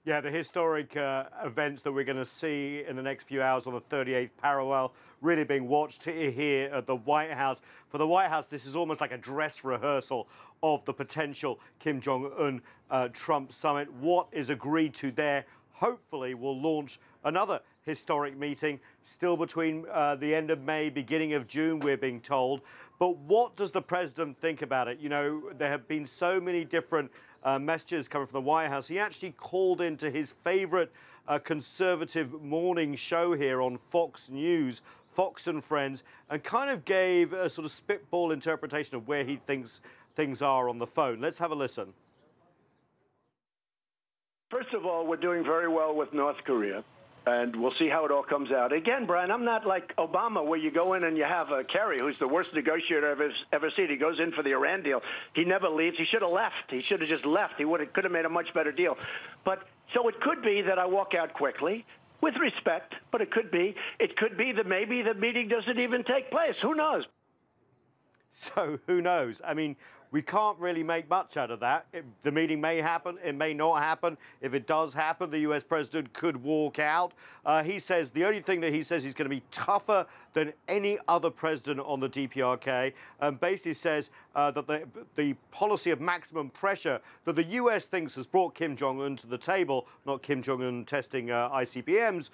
Yeah, the historic events that we're going to see in the next few hours on the 38th parallel really being watched here at the White House. For the White House, this is almost like a dress rehearsal of the potential Kim Jong Un Trump summit. What is agreed to there hopefully will launch another historic meeting still between the end of May, beginning of June, we're being told. But what does the president think about it? You know, there have been so many different messages coming from the White House. He actually called into his favorite conservative morning show here on Fox News, Fox and Friends, and kind of gave a sort of spitball interpretation of where he thinks things are on the phone. Let's have a listen. First of all, we're doing very well with North Korea, and we'll see how it all comes out. Again, Brian, I'm not like Obama, where you go in and you have Kerry, who's the worst negotiator I've ever seen. He goes in for the Iran deal. He never leaves. He should have left. He should have just left. He could have made a much better deal. But so it could be that I walk out quickly, with respect, but it could be that maybe the meeting doesn't even take place. Who knows? So who knows? I mean, we can't really make much out of that. The meeting may happen, it may not happen. If it does happen, the US president could walk out. He says the only thing that he says he's going to be tougher than any other president on the DPRK, and basically says that the policy of maximum pressure that the US thinks has brought Kim Jong Un to the table, not Kim Jong Un testing ICBMs,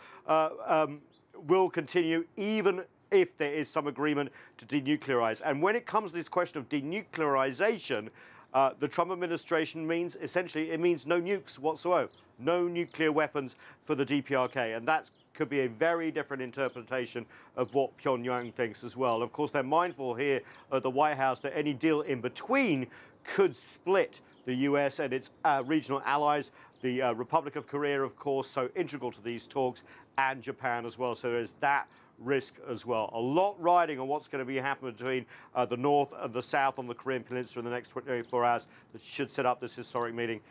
will continue even if there is some agreement to denuclearize. And when it comes to this question of denuclearization, the Trump administration means, essentially, it means no nukes whatsoever, no nuclear weapons for the DPRK. And that could be a very different interpretation of what Pyongyang thinks as well. Of course, they're mindful here at the White House that any deal in between could split the US and its regional allies. The Republic of Korea, of course, so integral to these talks, and Japan as well. So there's that risk as well. A lot riding on what's going to be happening between the North and the South on the Korean Peninsula in the next 24 hours that should set up this historic meeting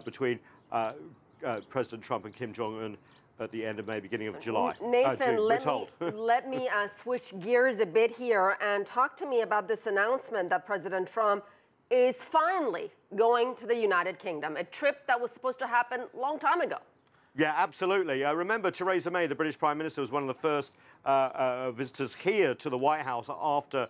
between President Trump and Kim Jong Un at the end of May, beginning of July. Nathan, June, let me switch gears a bit here and talk to me about this announcement that President Trump is finally going to the United Kingdom, a trip that was supposed to happen a long time ago. Yeah, absolutely. Remember, Theresa May, the British Prime Minister, was one of the first visitors here to the White House after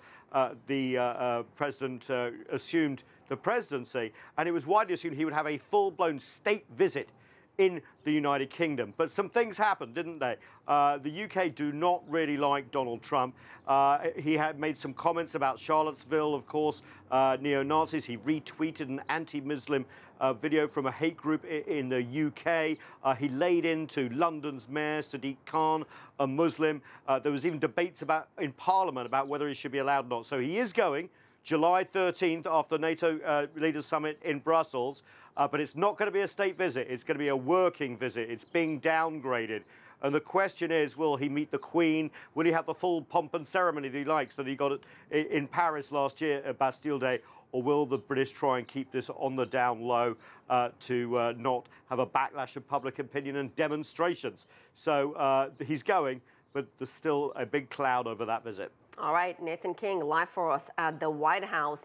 the president assumed the presidency. And it was widely assumed he would have a full-blown state visit in the United Kingdom. But some things happened, didn't they? The UK do not really like Donald Trump. He had made some comments about Charlottesville, of course, neo-Nazis. He retweeted an anti-Muslim video from a hate group in the UK. He laid into London's mayor, Sadiq Khan, a Muslim. There was even debates in Parliament about whether he should be allowed or not. So he is going July 13th after the NATO Leaders Summit in Brussels. But it's not going to be a state visit. It's going to be a working visit. It's being downgraded. And the question is, will he meet the Queen? Will he have the full pomp and ceremony that he likes, that he got in Paris last year at Bastille Day? Or will the British try and keep this on the down low to not have a backlash of public opinion and demonstrations? So he's going, but there's still a big cloud over that visit. All right, Nathan King, live for us at the White House.